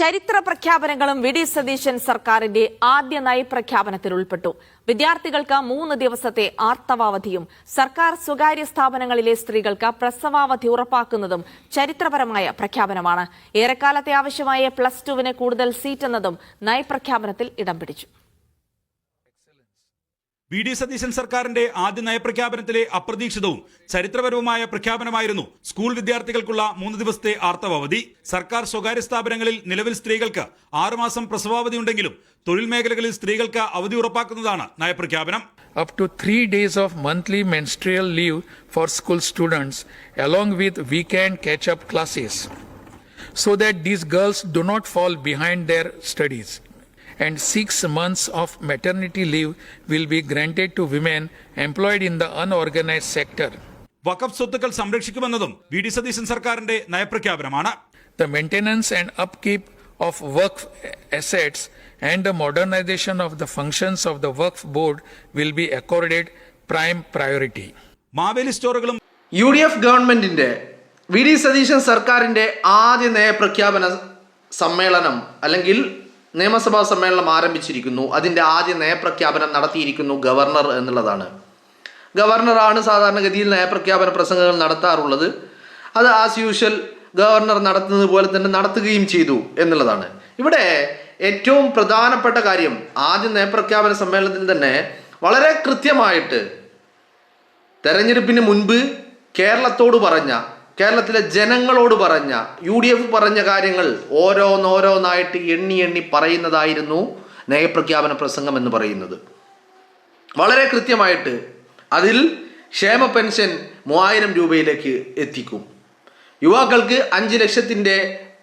ചരിത്ര പ്രഖ്യാപനങ്ങളും വി.ഡി. സതീശൻ സർക്കാരിന്റെ ആദ്യ നയപ്രഖ്യാപനത്തിൽ ഉൾപ്പെട്ടു. വിദ്യാർത്ഥികൾക്ക് 3 ദിവസത്തെ ആർത്തവാവധിയും സർക്കാർ സ്വകാര്യ സ്ഥാപനങ്ങളിലെ സ്ത്രീകൾക്ക് പ്രസവാവധി ഉറപ്പാക്കുന്നതും ചരിത്രപരമായ പ്രഖ്യാപനമാണ്. ഏറെക്കാലത്തെ ആവശ്യമായ +2-ന് കൂടുതൽ സീറ്റ് എന്നതും നയപ്രഖ്യാപനത്തിൽ ഇടം പിടിച്ചു. വി.ഡി. സതീശൻ സർക്കാരിന്റെ ആദ്യ നയപ്രഖ്യാപനത്തിലെ അപ്രതീക്ഷിതവും ചരിത്രപരവുമായ പ്രഖ്യാപനമായിരുന്നു സ്കൂൾ വിദ്യാർത്ഥികൾക്കുള്ള 3 ദിവസത്തെ ആർത്തവാവധി. സർക്കാർ സ്വകാര്യ സ്ഥാപനങ്ങളിൽ നിലവിൽ സ്ത്രീകൾക്ക് 6 മാസം പ്രസവാവധി ഉണ്ടെങ്കിലും തൊഴിൽ മേഖലകളിൽ സ്ത്രീകൾക്ക് അവധി ഉറപ്പാക്കുന്നതാണ് നയപ്രഖ്യാപനം. Up to 3 days of monthly menstrual leave for school students along with weekend catch-up classes so that these girls do not fall behind their studies. And 6 months of maternity leave will be granted to women employed in the unorganized sector. വഖഫ് സ്വത്തുക്കൾ സംരക്ഷിക്കുമെന്നതും VD. Satheesan സർക്കാരിന്റെ നയപ്രഖ്യാപനമാണ്. The maintenance and upkeep of Waqf assets and the modernization of the functions of the Waqf board will be accorded prime priority. Maveli സ്റ്റോറുകളും UDF ഗവൺമെന്റിന്റെ വി.ഡി. സതീശൻ സർക്കാരിന്റെ ആദ്യ നയപ്രഖ്യാപന സമ്മേളനം അല്ലെങ്കിൽ നിയമസഭാ സമ്മേളനം ആരംഭിച്ചിരിക്കുന്നു. അതിൻ്റെ ആദ്യ നയപ്രഖ്യാപനം നടത്തിയിരിക്കുന്നു ഗവർണർ എന്നുള്ളതാണ്. ഗവർണറാണ് സാധാരണഗതിയിൽ നയപ്രഖ്യാപന പ്രസംഗങ്ങൾ നടത്താറുള്ളത്. അത് ആസ് യൂഷ്വൽ ഗവർണർ നടത്തുന്നത് പോലെ തന്നെ നടത്തുകയും ചെയ്തു എന്നുള്ളതാണ്. ഇവിടെ ഏറ്റവും പ്രധാനപ്പെട്ട കാര്യം ആദ്യ നയപ്രഖ്യാപന സമ്മേളനത്തിൽ തന്നെ വളരെ കൃത്യമായിട്ട് തെരഞ്ഞെടുപ്പിന് മുൻപ് കേരളത്തിലെ ജനങ്ങളോട് പറഞ്ഞ UDF പറഞ്ഞ കാര്യങ്ങൾ ഓരോന്നായിട്ട് എണ്ണി പറയുന്നതായിരുന്നു നയപ്രഖ്യാപന പ്രസംഗം എന്ന് പറയുന്നത്. വളരെ കൃത്യമായിട്ട് അതിൽ ക്ഷേമ പെൻഷൻ 3000 രൂപയിലേക്ക് എത്തിക്കും. യുവാക്കൾക്ക് 5 ലക്ഷത്തിൻ്റെ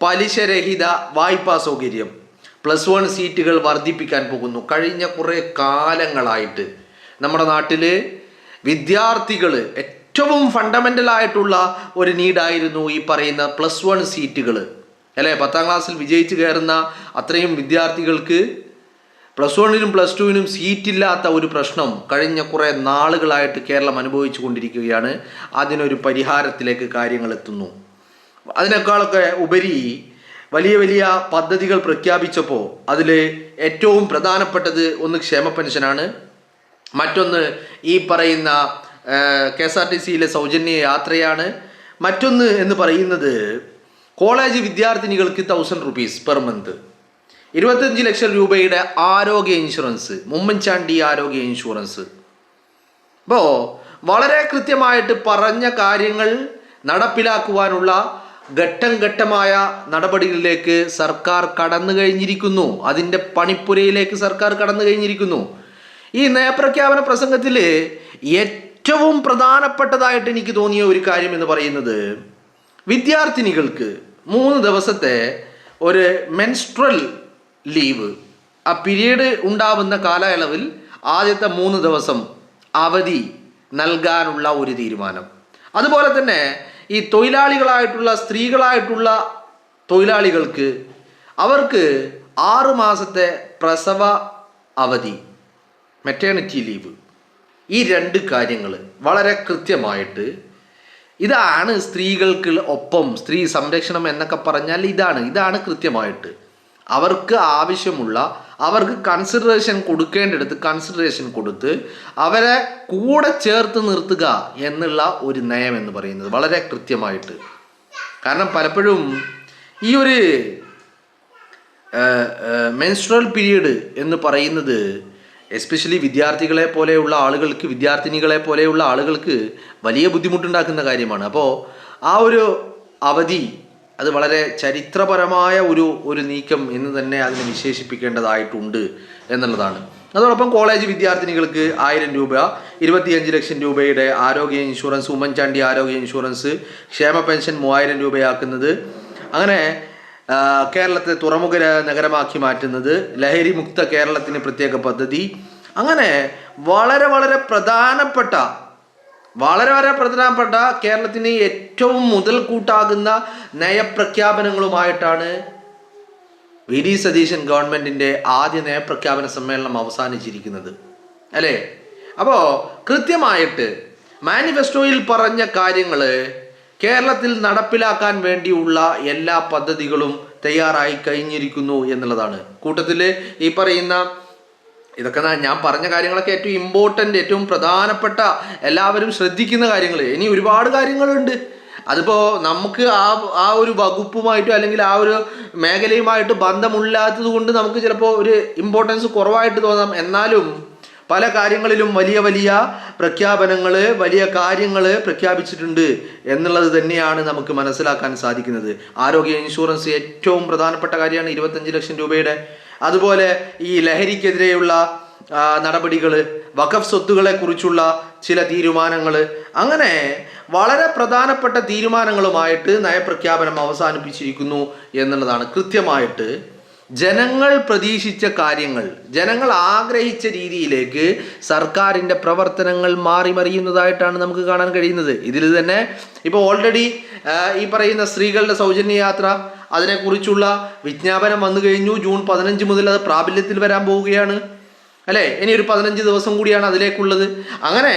പലിശരഹിത വായ്പാ സൗകര്യം, +1 സീറ്റുകൾ വർദ്ധിപ്പിക്കാൻ പോകുന്നു. കഴിഞ്ഞ കുറേ കാലങ്ങളായിട്ട് നമ്മുടെ നാട്ടിൽ വിദ്യാർത്ഥികൾ ഏറ്റവും ഫണ്ടമെൻ്റൽ ആയിട്ടുള്ള ഒരു നീഡായിരുന്നു ഈ പറയുന്ന +1 സീറ്റുകൾ അല്ലേ. 10ാം ക്ലാസ്സിൽ വിജയിച്ച് കയറുന്ന അത്രയും വിദ്യാർത്ഥികൾക്ക് +1-നും +2-നും സീറ്റില്ലാത്ത ഒരു പ്രശ്നം കഴിഞ്ഞ കുറേ നാളുകളായിട്ട് കേരളം അനുഭവിച്ചു കൊണ്ടിരിക്കുകയാണ്. അതിനൊരു പരിഹാരത്തിലേക്ക് കാര്യങ്ങൾ എത്തുന്നു. അതിനേക്കാളൊക്കെ ഉപരി വലിയ പദ്ധതികൾ പ്രഖ്യാപിച്ചപ്പോൾ അതിൽ ഏറ്റവും പ്രധാനപ്പെട്ടത് ഒന്ന് ക്ഷേമ പെൻഷനാണ്. മറ്റൊന്ന് ഈ പറയുന്ന KSRTCയിലെ സൗജന്യ യാത്രയാണ്. മറ്റൊന്ന് എന്ന് പറയുന്നത് കോളേജ് വിദ്യാർത്ഥിനികൾക്ക് 1000 rupees പെർ മന്ത്, 25 ലക്ഷം രൂപയുടെ ആരോഗ്യ ഇൻഷുറൻസ്, ഉമ്മൻചാണ്ടി ആരോഗ്യ ഇൻഷുറൻസ്. അപ്പോൾ വളരെ കൃത്യമായിട്ട് പറഞ്ഞ കാര്യങ്ങൾ നടപ്പിലാക്കുവാനുള്ള ഘട്ടമായ നടപടികളിലേക്ക് സർക്കാർ കടന്നു കഴിഞ്ഞിരിക്കുന്നു. അതിൻ്റെ പണിപ്പുരയിലേക്ക് സർക്കാർ കടന്നു കഴിഞ്ഞിരിക്കുന്നു. ഈ നയപ്രഖ്യാപന പ്രസംഗത്തിൽ ഏറ്റവും പ്രധാനപ്പെട്ടതായിട്ട് എനിക്ക് തോന്നിയ ഒരു കാര്യം എന്ന് പറയുന്നത് വിദ്യാർത്ഥിനികൾക്ക് 3 ദിവസത്തെ ഒരു മെൻസ്ട്രൽ ലീവ്, ആ പീരീഡ് ഉണ്ടാവുന്ന കാലയളവിൽ ആദ്യത്തെ 3 ദിവസം അവധി നൽകാനുള്ള ഒരു തീരുമാനം. അതുപോലെ തന്നെ ഈ തൊഴിലാളികളായിട്ടുള്ള സ്ത്രീകളായിട്ടുള്ള തൊഴിലാളികൾക്ക് അവർക്ക് 6 മാസത്തെ പ്രസവ അവധി, മെറ്റേണിറ്റി ലീവ്. ഈ 2 കാര്യങ്ങൾ വളരെ കൃത്യമായിട്ട് ഇതാണ് സ്ത്രീകൾക്ക് ഒപ്പം സ്ത്രീ സംരക്ഷണം എന്നൊക്കെ പറഞ്ഞാൽ ഇതാണ് കൃത്യമായിട്ട് അവർക്ക് ആവശ്യമുള്ള, അവർക്ക് കൺസിഡറേഷൻ കൊടുക്കേണ്ടടുത്ത് കൺസിഡറേഷൻ കൊടുത്ത് അവരെ കൂടെ ചേർത്ത് നിർത്തുക എന്നുള്ള ഒരു നയം എന്ന് പറയുന്നത് വളരെ കൃത്യമായിട്ട്. കാരണം പലപ്പോഴും ഈ ഒരു മെൻസ്ട്രൽ പീരീഡ് എന്ന് പറയുന്നത് എസ്പെഷ്യലി വിദ്യാർത്ഥിനികളെ പോലെയുള്ള ആളുകൾക്ക് വലിയ ബുദ്ധിമുട്ടുണ്ടാക്കുന്ന കാര്യമാണ്. അപ്പോൾ ആ ഒരു അവധി അത് വളരെ ചരിത്രപരമായ ഒരു നീക്കം എന്ന് തന്നെ അതിനെ വിശേഷിപ്പിക്കേണ്ടതായിട്ടുണ്ട് എന്നുള്ളതാണ്. അതോടൊപ്പം കോളേജ് വിദ്യാർത്ഥിനികൾക്ക് 1000 രൂപ, 25 ലക്ഷം രൂപയുടെ ആരോഗ്യ ഇൻഷുറൻസ്, ഉമ്മൻചാണ്ടി ആരോഗ്യ ഇൻഷുറൻസ്, ക്ഷേമ പെൻഷൻ 3000 രൂപയാക്കുന്നത്, അങ്ങനെ കേരളത്തെ തുറമുഖ നഗരമാക്കി മാറ്റുന്നത്, ലഹരി മുക്ത കേരളത്തിന് പ്രത്യേക പദ്ധതി, അങ്ങനെ വളരെ പ്രധാനപ്പെട്ട കേരളത്തിന് ഏറ്റവും മുതൽക്കൂട്ടാകുന്ന നയപ്രഖ്യാപനങ്ങളുമായിട്ടാണ് വി.ഡി. സതീശൻ ഗവൺമെൻറ്റിൻ്റെ ആദ്യ നയപ്രഖ്യാപന സമ്മേളനം അവസാനിച്ചിരിക്കുന്നത് അല്ലേ. അപ്പോൾ കൃത്യമായിട്ട് മാനിഫെസ്റ്റോയിൽ പറഞ്ഞ കാര്യങ്ങൾ കേരളത്തിൽ നടപ്പിലാക്കാൻ വേണ്ടിയുള്ള എല്ലാ പദ്ധതികളും തയ്യാറായി കഴിഞ്ഞിരിക്കുന്നു എന്നുള്ളതാണ്. കൂട്ടത്തിൽ ഈ പറയുന്ന ഇതൊക്കെ ഞാൻ പറഞ്ഞ കാര്യങ്ങളൊക്കെ ഏറ്റവും ഇമ്പോർട്ടൻ്റ്, ഏറ്റവും പ്രധാനപ്പെട്ട, എല്ലാവരും ശ്രദ്ധിക്കുന്ന കാര്യങ്ങൾ. ഇനി ഒരുപാട് കാര്യങ്ങളുണ്ട്. അതിപ്പോൾ നമുക്ക് ആ ഒരു വകുപ്പുമായിട്ടോ അല്ലെങ്കിൽ ആ ഒരു മേഖലയുമായിട്ട് ബന്ധമില്ലാത്തത് കൊണ്ട് നമുക്ക് ചിലപ്പോൾ ഒരു ഇമ്പോർട്ടൻസ് കുറവായിട്ട് തോന്നാം. എന്നാലും പല കാര്യങ്ങളിലും വലിയ വലിയ പ്രഖ്യാപനങ്ങൾ, വലിയ കാര്യങ്ങൾ പ്രഖ്യാപിച്ചിട്ടുണ്ട് എന്നുള്ളത് തന്നെയാണ് നമുക്ക് മനസ്സിലാക്കാൻ സാധിക്കുന്നത്. ആരോഗ്യ ഇൻഷുറൻസ് ഏറ്റവും പ്രധാനപ്പെട്ട കാര്യമാണ്, 25 ലക്ഷം രൂപയുടെ. അതുപോലെ ഈ ലഹരിക്കെതിരെയുള്ള നടപടികൾ, വഖഫ് സ്വത്തുകളെ കുറിച്ചുള്ള ചില തീരുമാനങ്ങൾ, അങ്ങനെ വളരെ പ്രധാനപ്പെട്ട തീരുമാനങ്ങളുമായിട്ട് നയപ്രഖ്യാപനം അവസാനിപ്പിച്ചിരിക്കുന്നു എന്നുള്ളതാണ്. കൃത്യമായിട്ട് ജനങ്ങൾ പ്രതീക്ഷിച്ച കാര്യങ്ങൾ, ജനങ്ങൾ ആഗ്രഹിച്ച രീതിയിലേക്ക് സർക്കാരിൻ്റെ പ്രവർത്തനങ്ങൾ മറിയുന്നതായിട്ടാണ് നമുക്ക് കാണാൻ കഴിയുന്നത്. ഇതിൽ തന്നെ ഇപ്പോൾ ഓൾറെഡി ഈ പറയുന്ന സ്ത്രീകളുടെ സൗജന്യ യാത്ര, അതിനെക്കുറിച്ചുള്ള വിജ്ഞാപനം വന്നു കഴിഞ്ഞു. ജൂൺ 15 മുതൽ അത് പ്രാബല്യത്തിൽ വരാൻ പോവുകയാണ് അല്ലേ? ഇനി ഒരു 15 ദിവസം കൂടിയാണ് അതിലേക്കുള്ളത്. അങ്ങനെ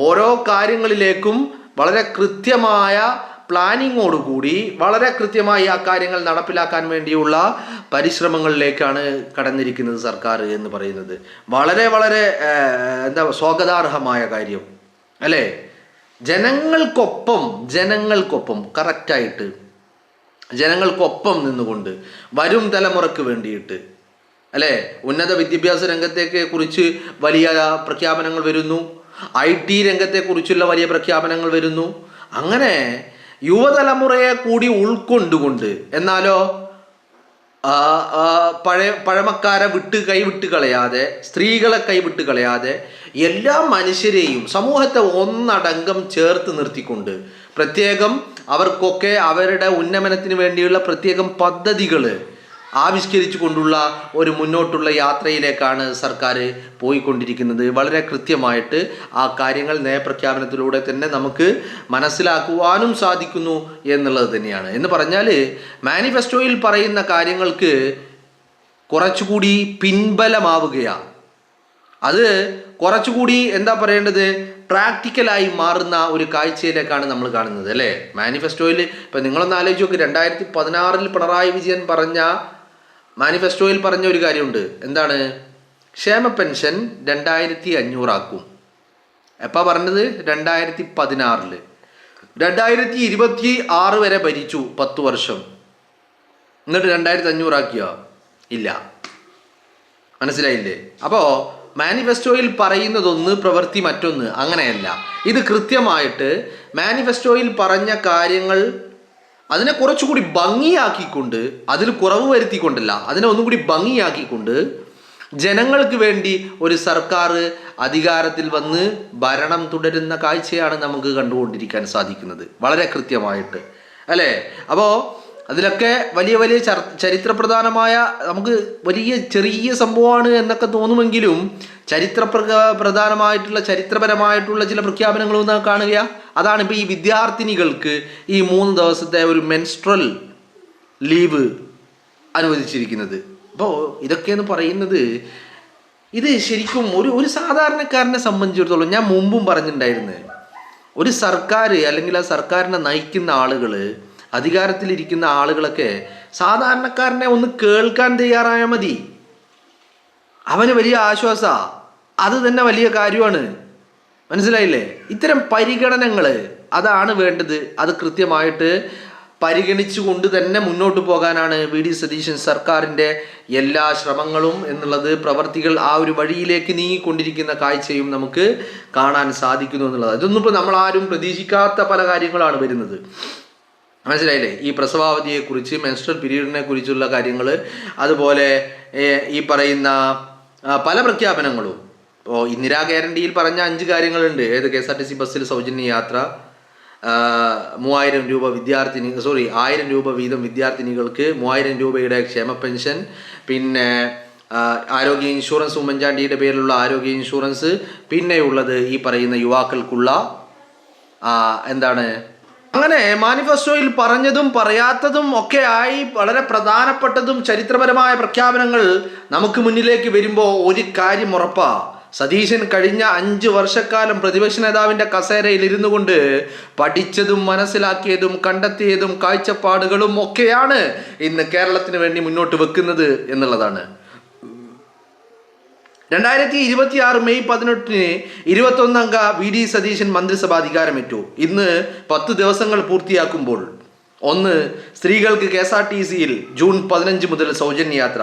ഓരോ കാര്യങ്ങളിലേക്കും വളരെ കൃത്യമായ പ്ലാനിങ്ങോടുകൂടി വളരെ കൃത്യമായി ആ കാര്യങ്ങൾ നടപ്പിലാക്കാൻ വേണ്ടിയുള്ള പരിശ്രമങ്ങളിലേക്കാണ് കടന്നിരിക്കുന്നത് സർക്കാർ എന്ന് പറയുന്നത്. വളരെ വളരെ സ്വാഗതാർഹമായ കാര്യം അല്ലേ? ജനങ്ങൾക്കൊപ്പം കറക്റ്റായിട്ട് ജനങ്ങൾക്കൊപ്പം നിന്നുകൊണ്ട് വരും തലമുറക്ക് വേണ്ടിയിട്ട് അല്ലേ, ഉന്നത വിദ്യാഭ്യാസ രംഗത്തേക്ക് കുറിച്ച് വലിയ പ്രഖ്യാപനങ്ങൾ വരുന്നു, IT രംഗത്തെക്കുറിച്ചുള്ള വലിയ പ്രഖ്യാപനങ്ങൾ വരുന്നു. അങ്ങനെ യുവതലമുറയെ കൂടി ഉൾക്കൊണ്ടുകൊണ്ട്, എന്നാലോ പഴമക്കാരെ കൈവിട്ട് കളയാതെ, സ്ത്രീകളെ കൈവിട്ട് കളയാതെ, എല്ലാ മനുഷ്യരെയും സമൂഹത്തെ ഒന്നടങ്കം ചേർത്ത് നിർത്തിക്കൊണ്ട് പ്രത്യേകം അവർക്കൊക്കെ അവരുടെ ഉന്നമനത്തിന് വേണ്ടിയുള്ള പ്രത്യേകം പദ്ധതികൾ ആവിഷ്കരിച്ചു കൊണ്ടുള്ള ഒരു മുന്നോട്ടുള്ള യാത്രയിലേക്കാണ് സർക്കാർ പോയിക്കൊണ്ടിരിക്കുന്നത്. വളരെ കൃത്യമായിട്ട് ആ കാര്യങ്ങൾ നയപ്രഖ്യാപനത്തിലൂടെ തന്നെ നമുക്ക് മനസ്സിലാക്കുവാനും സാധിക്കുന്നു എന്നുള്ളത് തന്നെയാണ്. എന്ന് പറഞ്ഞാൽ മാനിഫെസ്റ്റോയിൽ പറയുന്ന കാര്യങ്ങൾക്ക് കുറച്ചുകൂടി പിൻബലമാവുകയാണ്. അത് കുറച്ചുകൂടി പ്രാക്ടിക്കലായി മാറുന്ന ഒരു കാഴ്ചയിലേക്കാണ് നമ്മൾ കാണുന്നത് അല്ലേ? മാനിഫെസ്റ്റോയിൽ ഇപ്പം നിങ്ങളൊന്ന് ആലോചിച്ച് നോക്ക്, 2016 പിണറായി വിജയൻ പറഞ്ഞ മാനിഫെസ്റ്റോയിൽ പറഞ്ഞ ഒരു കാര്യമുണ്ട്. എന്താണ്? ക്ഷേമ പെൻഷൻ 2500 ആക്കും. എപ്പോൾ പറഞ്ഞത്? 2016. 2026 വരെ ഭരിച്ചു, 10 വർഷം. എന്നിട്ട് 2500 ആക്കിയോ? ഇല്ല. മനസ്സിലായില്ലേ? അപ്പോൾ മാനിഫെസ്റ്റോയിൽ പറയുന്നതൊന്ന്, പ്രവൃത്തി മറ്റൊന്ന്. അങ്ങനെയല്ല. ഇത് കൃത്യമായിട്ട് മാനിഫെസ്റ്റോയിൽ പറഞ്ഞ കാര്യങ്ങൾ അതിനെ കുറച്ചുകൂടി ഭംഗിയാക്കിക്കൊണ്ട്, അതിൽ കുറവ് വരുത്തിക്കൊണ്ടല്ല, അതിനെ ഒന്നും കൂടി ഭംഗിയാക്കിക്കൊണ്ട് ജനങ്ങൾക്ക് വേണ്ടി ഒരു സർക്കാർ അധികാരത്തിൽ വന്ന് ഭരണം തുടരുന്ന കാഴ്ചയാണ് നമുക്ക് കണ്ടുകൊണ്ടിരിക്കാൻ സാധിക്കുന്നത്. വളരെ കൃത്യമായിട്ട് അല്ലേ? അപ്പോൾ അതിലൊക്കെ വലിയ വലിയ ചരിത്രപ്രധാനമായ, നമുക്ക് വലിയ ചെറിയ സംഭവമാണ് എന്നൊക്കെ തോന്നുമെങ്കിലും ചരിത്രപരമായിട്ടുള്ള ചില പ്രഖ്യാപനങ്ങളും നാം കാണുക. അതാണ് ഇപ്പോൾ ഈ വിദ്യാർത്ഥിനികൾക്ക് ഈ 3 ദിവസത്തെ ഒരു മെൻസ്ട്രൽ ലീവ് അനുവദിച്ചിരിക്കുന്നത്. അപ്പോൾ ഇതൊക്കെയെന്ന് പറയുന്നത്, ഇത് ശരിക്കും ഒരു സാധാരണക്കാരനെ സംബന്ധിച്ചിടത്തോളം, ഞാൻ മുമ്പും പറഞ്ഞിട്ടുണ്ടായിരുന്നു, ഒരു സർക്കാർ അല്ലെങ്കിൽ ആ സർക്കാരിനെ നയിക്കുന്ന ആളുകൾ, അധികാരത്തിലിരിക്കുന്ന ആളുകളൊക്കെ സാധാരണക്കാരനെ ഒന്ന് കേൾക്കാൻ തയ്യാറായാൽ മതി. അവന് വലിയ ആശ്വാസമാണ്. അത് തന്നെ വലിയ കാര്യമാണ്. മനസ്സിലായില്ലേ? ഇത്തരം പരിഗണനകൾ അതാണ് വേണ്ടത്. അത് കൃത്യമായിട്ട് പരിഗണിച്ചുകൊണ്ട് തന്നെ മുന്നോട്ട് പോകാനാണ് VD സതീശൻ സർക്കാരിൻ്റെ എല്ലാ ശ്രമങ്ങളും എന്നുള്ളത്. പ്രവർത്തികൾ ആ ഒരു വഴിയിലേക്ക് നീങ്ങിക്കൊണ്ടിരിക്കുന്ന കാഴ്ചയും നമുക്ക് കാണാൻ സാധിക്കുന്നു എന്നുള്ളത്. ഇതൊന്നും ഇപ്പോൾ നമ്മളാരും പ്രതീക്ഷിക്കാത്ത പല കാര്യങ്ങളാണ് വരുന്നത്. മനസ്സിലായില്ലേ? ഈ പ്രസവാവധിയെക്കുറിച്ച്, മെൻസ്ട്രൽ പീരീഡിനെ കുറിച്ചുള്ള കാര്യങ്ങൾ, അതുപോലെ ഈ പറയുന്ന പല പ്രഖ്യാപനങ്ങളും. ഇപ്പോൾ ഇന്ദിരാ ഗ്യാരണ്ടിയിൽ പറഞ്ഞ 5 കാര്യങ്ങളുണ്ട്. KSRTC ബസ്സിൽ സൗജന്യ യാത്ര, 1000 രൂപ വീതം വിദ്യാർത്ഥിനികൾക്ക് 3000 രൂപയുടെ ക്ഷേമ പെൻഷൻ, പിന്നെ ആരോഗ്യ ഇൻഷുറൻസ്, ഉമ്മൻചാണ്ടിയുടെ പേരിലുള്ള ആരോഗ്യ ഇൻഷുറൻസ്, പിന്നെയുള്ളത് ഈ പറയുന്ന യുവാക്കൾക്കുള്ള അങ്ങനെ മാനിഫെസ്റ്റോയിൽ പറഞ്ഞതും പറയാത്തതും ഒക്കെ ആയി വളരെ പ്രധാനപ്പെട്ടതും ചരിത്രപരമായ പ്രഖ്യാപനങ്ങൾ നമുക്ക് മുന്നിലേക്ക് വരുമ്പോൾ ഒരു കാര്യം ഉറപ്പാ, സതീശൻ കഴിഞ്ഞ 5 വർഷക്കാലം പ്രതിപക്ഷ നേതാവിൻ്റെ കസേരയിൽ ഇരുന്നു കൊണ്ട് പഠിച്ചതും മനസ്സിലാക്കിയതും കണ്ടെത്തിയതും കാഴ്ചപ്പാടുകളും ഒക്കെയാണ് ഇന്ന് കേരളത്തിന് വേണ്ടി മുന്നോട്ട് വെക്കുന്നത് എന്നുള്ളതാണ്. 2026 മെയ് 18 21 അംഗ വി.ഡി. സതീശൻ മന്ത്രിസഭ അധികാരമേറ്റു. ഇന്ന് 10 ദിവസങ്ങൾ പൂർത്തിയാക്കുമ്പോൾ 1. സ്ത്രീകൾക്ക് KSRTCയിൽ ജൂൺ 15 മുതൽ സൗജന്യ യാത്ര.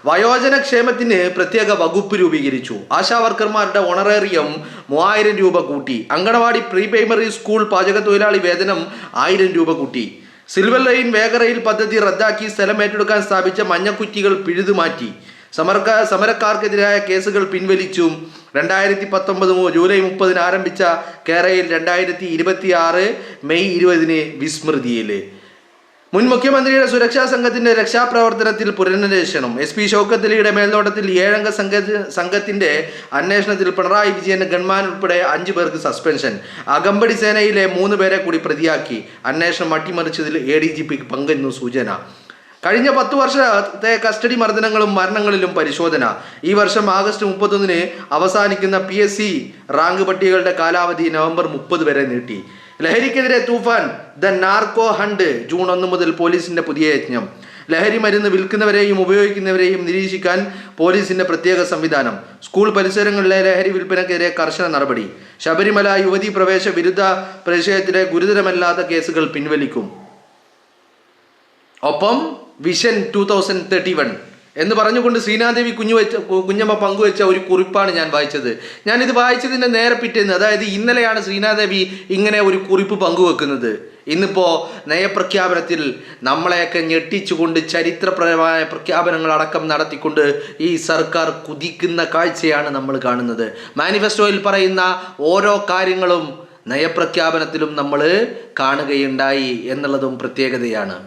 വയോജന ക്ഷേമത്തിന് പ്രത്യേക വകുപ്പ് രൂപീകരിച്ചു. ആശാവർക്കർമാരുടെ ഓണറേറിയം 3000 രൂപ കൂട്ടി. അങ്കണവാടി പ്രീ പ്രൈമറി സ്കൂൾ പാചക തൊഴിലാളി വേതനം 1000 രൂപ കൂട്ടി. സിൽവർ ലൈൻ വേഗറയിൽ പദ്ധതി റദ്ദാക്കി സ്ഥലം ഏറ്റെടുക്കാൻ സ്ഥാപിച്ച മഞ്ഞക്കുറ്റികൾ പിഴുതുമാറ്റി. സമരക്കാർക്കെതിരായ കേസുകൾ പിൻവലിച്ചു. 2019 ജൂലൈ 30 ആരംഭിച്ച കേരയിൽ 2026 മെയ് 20 വിസ്മൃതിയിൽ. മുൻ മുഖ്യമന്ത്രിയുടെ സുരക്ഷാ സംഘത്തിന്റെ രക്ഷാപ്രവർത്തനത്തിൽ പുനരന്വേഷണം. SP ഷൗക്കത്ത് അലിയുടെ മേൽനോട്ടത്തിൽ 7 അംഗ സംഘത്തിന്റെ അന്വേഷണത്തിൽ പിണറായി വിജയൻ ഗൺമാൻ ഉൾപ്പെടെ 5 പേർക്ക് സസ്പെൻഷൻ. അകമ്പടി സേനയിലെ 3 പേരെ കൂടി പ്രതിയാക്കി. അന്വേഷണം അട്ടിമറിച്ചതിൽ ADGPക്ക് പങ്കെന്നു സൂചന. കഴിഞ്ഞ 10 വർഷത്തെ കസ്റ്റഡി മർദ്ദനങ്ങളും മരണങ്ങളിലും പരിശോധന. ഈ വർഷം ആഗസ്റ്റ് 31 അവസാനിക്കുന്ന PSC റാങ്ക് പട്ടികകളുടെ കാലാവധി നവംബർ 30 വരെ നീട്ടി. ലഹരിക്കെതിരെ തൂഫാൻ ദ നാർക്കോ ഹണ്ട്. ജൂൺ 1 മുതൽ പോലീസിന്റെ പുതിയ യജ്ഞം. ലഹരി മരുന്ന് വിൽക്കുന്നവരെയും ഉപയോഗിക്കുന്നവരെയും നിരീക്ഷിക്കാൻ പോലീസിന്റെ പ്രത്യേക സംവിധാനം. സ്കൂൾ പരിസരങ്ങളിലെ ലഹരി വിൽപ്പനക്കെതിരെ കർശന നടപടി. ശബരിമല യുവതീ പ്രവേശ വിരുദ്ധ പ്രതിഷേധത്തിലെ ഗുരുതരമല്ലാത്ത കേസുകൾ പിൻവലിക്കും. ഒപ്പം വിഷൻ 2031 എന്ന് പറഞ്ഞുകൊണ്ട് ശ്രീനാദേവി കുഞ്ഞമ്മ പങ്കുവെച്ച ഒരു കുറിപ്പാണ് ഞാൻ വായിച്ചത്. ഞാനിത് വായിച്ചതിൻ്റെ നേരെ പിറ്റേന്ന്, അതായത് ഇന്നലെയാണ് ശ്രീനാദേവി ഇങ്ങനെ ഒരു കുറിപ്പ് പങ്കുവെക്കുന്നത്. ഇന്നിപ്പോൾ നയപ്രഖ്യാപനത്തിൽ നമ്മളെയൊക്കെ ഞെട്ടിച്ചുകൊണ്ട് ചരിത്രപരമായ പ്രഖ്യാപനങ്ങൾ അടക്കം നടത്തിക്കൊണ്ട് ഈ സർക്കാർ കുതിക്കുന്ന കാഴ്ചയാണ് നമ്മൾ കാണുന്നത്. മാനിഫെസ്റ്റോയിൽ പറയുന്ന ഓരോ കാര്യങ്ങളും നയപ്രഖ്യാപനത്തിലും നമ്മൾ കാണുകയുണ്ടായി എന്നുള്ളതും പ്രത്യേകതയാണ്.